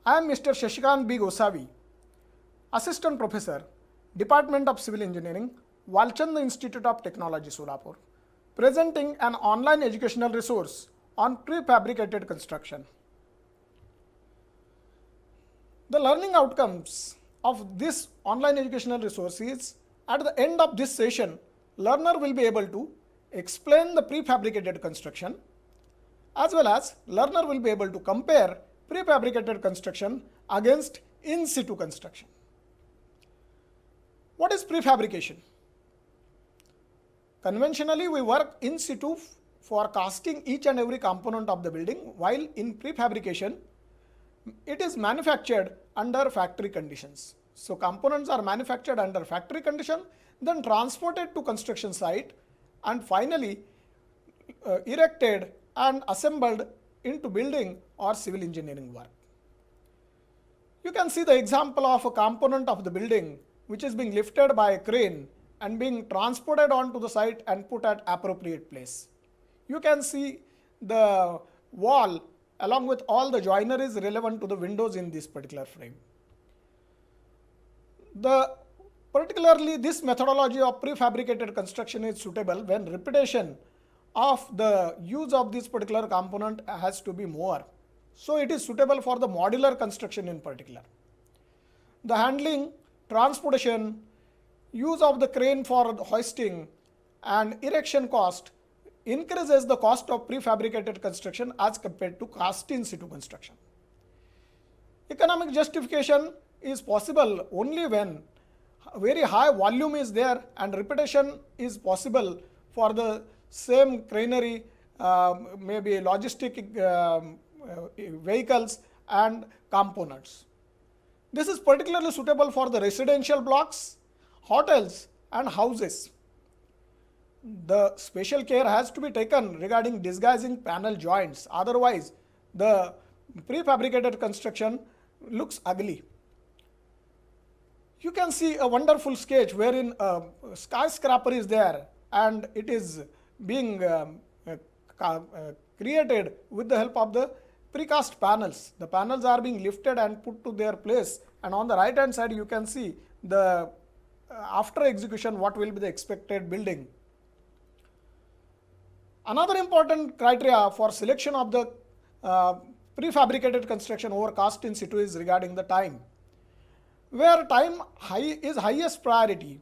I am Mr. Shashikant B. Gosavi, Assistant Professor, Department of Civil Engineering, Walchand Institute of Technology, Solapur, presenting an online educational resource on prefabricated construction. The learning outcomes of this online educational resource is, at the end of this session, learner will be able to explain the prefabricated construction, as well as learner will be able to compare prefabricated construction against in situ construction. What is prefabrication? Conventionally, we work in situ for casting each and every component of the building, while in prefabrication, it is manufactured under factory conditions. So, components are manufactured under factory condition, then transported to construction site, and finally erected and assembled into building or civil engineering work. You can see the example of a component of the building which is being lifted by a crane and being transported onto the site and put at appropriate place. You can see the wall along with all the joineries relevant to the windows in this particular frame. Particularly this methodology of prefabricated construction is suitable when repetition of the use of this particular component has to be more. So it is suitable for the modular construction in particular. The handling, transportation, use of the crane for the hoisting and erection cost increases the cost of prefabricated construction as compared to cast in situ construction. Economic justification is possible only when very high volume is there and repetition is possible for the same cranery, maybe logistic vehicles and components. This is particularly suitable for the residential blocks, hotels and houses. The special care has to be taken regarding disguising panel joints, otherwise the prefabricated construction looks ugly. You can see a wonderful sketch wherein a skyscraper is there and it is being created with the help of the precast panels. The panels are being lifted and put to their place, and on the right hand side you can see the after execution what will be the expected building. Another important criteria for selection of the prefabricated construction over cast in situ is regarding the time, where time is highest priority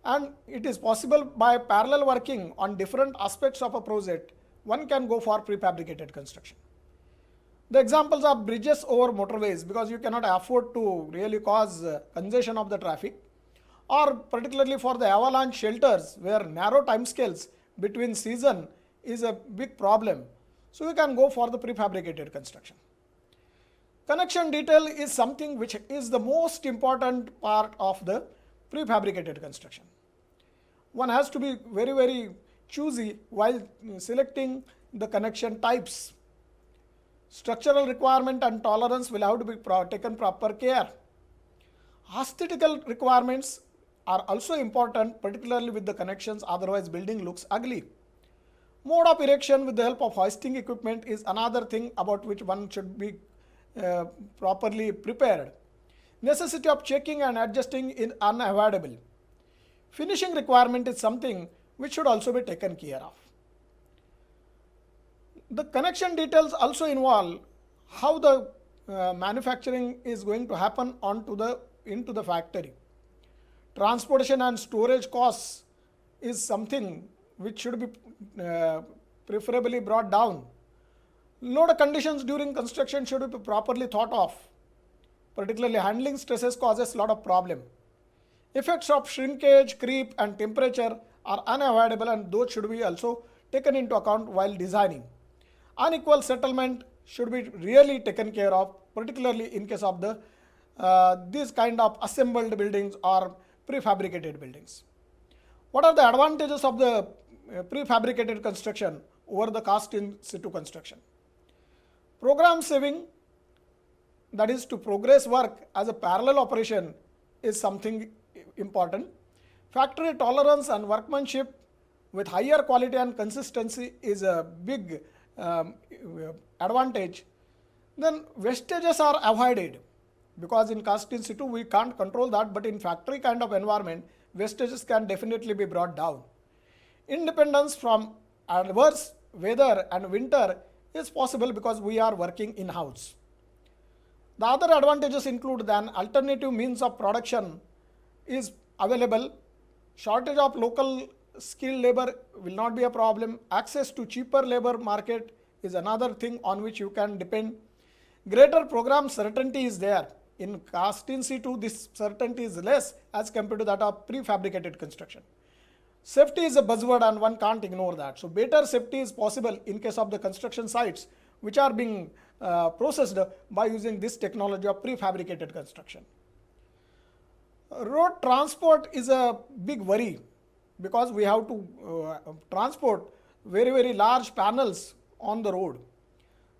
and it is possible by parallel working on different aspects of a project, one can go for prefabricated construction. The examples are bridges over motorways, because you cannot afford to really cause congestion of the traffic, or particularly for the avalanche shelters where narrow timescales between season is a big problem. So you can go for the prefabricated construction. Connection detail is something which is the most important part of the prefabricated construction. One has to be very choosy while selecting the connection types. Structural requirement and tolerance will have to be taken proper care. Aesthetical requirements are also important, particularly with the connections, otherwise building looks ugly. Mode of erection with the help of hoisting equipment is another thing about which one should be properly prepared. Necessity of checking and adjusting is unavoidable. Finishing requirement is something which should also be taken care of. The connection details also involve how the manufacturing is going to happen into the factory. Transportation and storage costs is something which should be preferably brought down. Load conditions during construction should be properly thought of. Particularly handling stresses causes a lot of problem. Effects of shrinkage, creep and temperature are unavoidable, and those should be also taken into account while designing. Unequal settlement should be really taken care of, particularly in case of the these kind of assembled buildings or prefabricated buildings. What are the advantages of the prefabricated construction over the cast in situ construction? Program saving, that is to progress work as a parallel operation, is something important. Factory tolerance and workmanship with higher quality and consistency is a big advantage. Then wastages are avoided because in cast in situ we can't control that, but in factory kind of environment wastages can definitely be brought down. Independence from adverse weather and winter is possible because we are working in-house. The other advantages include an alternative means of production is available. Shortage of local skilled labor will not be a problem. Access to cheaper labor market is another thing on which you can depend. Greater program certainty is there. In cast in situ, this certainty is less as compared to that of prefabricated construction. Safety is a buzzword and one can't ignore that. So better safety is possible in case of the construction sites which are being processed by using this technology of prefabricated construction. Road transport is a big worry because we have to transport very large panels on the road.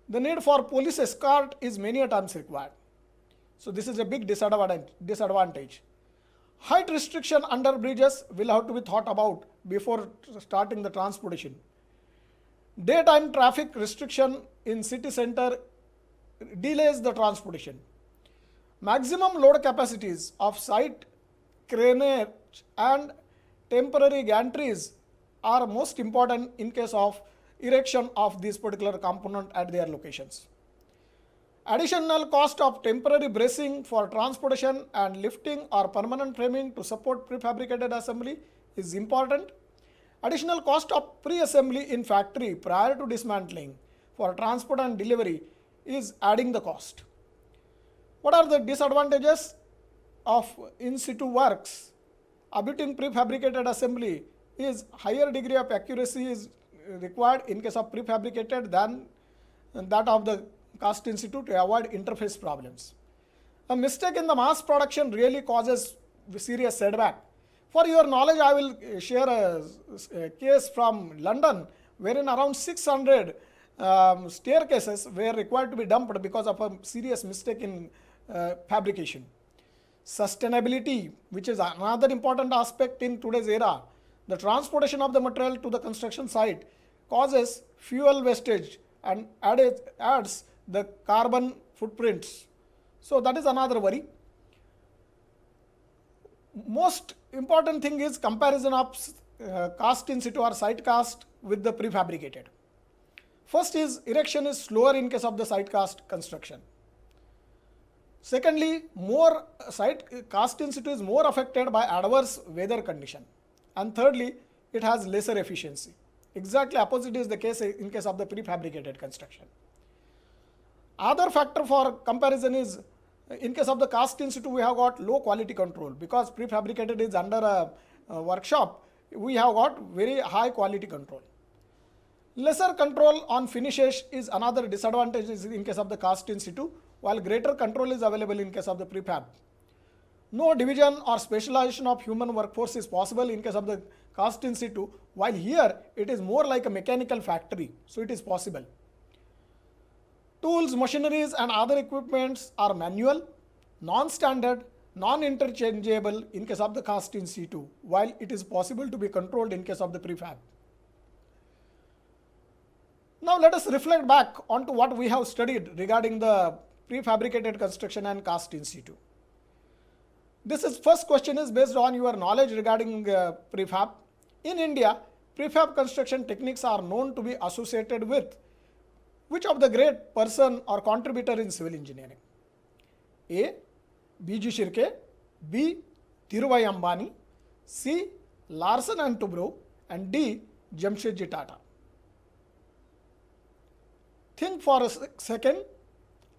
The need for police escort is many a times required. So this is a big disadvantage. Height restriction under bridges will have to be thought about before starting the transportation. Daytime traffic restriction in city center delays the transportation. Maximum load capacities of site craneage and temporary gantries are most important in case of erection of this particular component at their locations. Additional cost of temporary bracing for transportation and lifting or permanent framing to support prefabricated assembly is important. Additional cost of pre-assembly in factory prior to dismantling for transport and delivery is adding the cost. What are the disadvantages of in situ works? Abutting prefabricated assembly is higher degree of accuracy is required in case of prefabricated than that of the cast in situ to avoid interface problems. A mistake in the mass production really causes serious setback. For your knowledge, I will share a case from London wherein around 600 staircases were required to be dumped because of a serious mistake in fabrication. Sustainability, which is another important aspect in today's era. The transportation of the material to the construction site causes fuel wastage and adds the carbon footprints. So that is another worry. Most important thing is comparison of cast in situ or site cast with the prefabricated. First is erection is slower in case of the site cast construction. Secondly, more site cast in situ is more affected by adverse weather condition. And thirdly, it has lesser efficiency. Exactly opposite is the case in case of the prefabricated construction. Other factor for comparison is in case of the cast in situ we have got low quality control because prefabricated is under a workshop, we have got very high quality control. Lesser control on finishes is another disadvantage in case of the cast in situ, while greater control is available in case of the prefab. No division or specialization of human workforce is possible in case of the cast in situ, while here it is more like a mechanical factory, so it is possible. Tools, machineries and other equipments are manual, non-standard, non-interchangeable in case of the cast in situ, while it is possible to be controlled in case of the prefab. Now let us reflect back onto what we have studied regarding the prefabricated construction and cast in situ. This is first question is based on your knowledge regarding prefab. In India, prefab construction techniques are known to be associated with which of the great person or contributor in civil engineering? A. B.G. Shirke, B. Dhirubhai Ambani, C. Larsen and Toubro, and D. Jamshedji Tata. Think for a second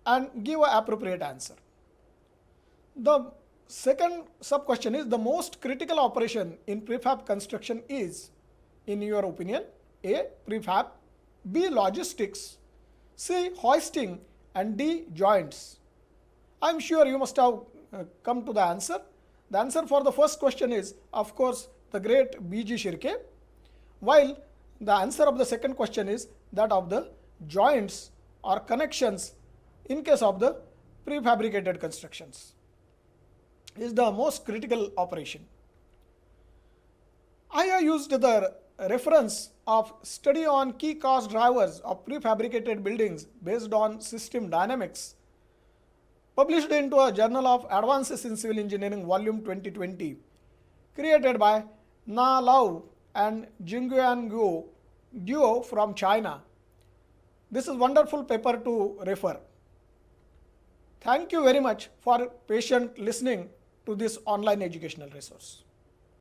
and give an appropriate answer. The second sub question is the most critical operation in prefab construction is, in your opinion, A. Prefab, B. Logistics, C. Hoisting, and D. Joints. I am sure you must have come to the answer. The answer for the first question is, of course, the great B.G. Shirke, while the answer of the second question is that of the joints or connections in case of the prefabricated constructions is the most critical operation. I have used the reference of study on key cost drivers of prefabricated buildings based on system dynamics, published into a Journal of Advances in Civil Engineering Volume 2020, created by Na Lau and Jingguan Guo duo from China. This is wonderful paper to refer. Thank you very much for patient listening to this online educational resource.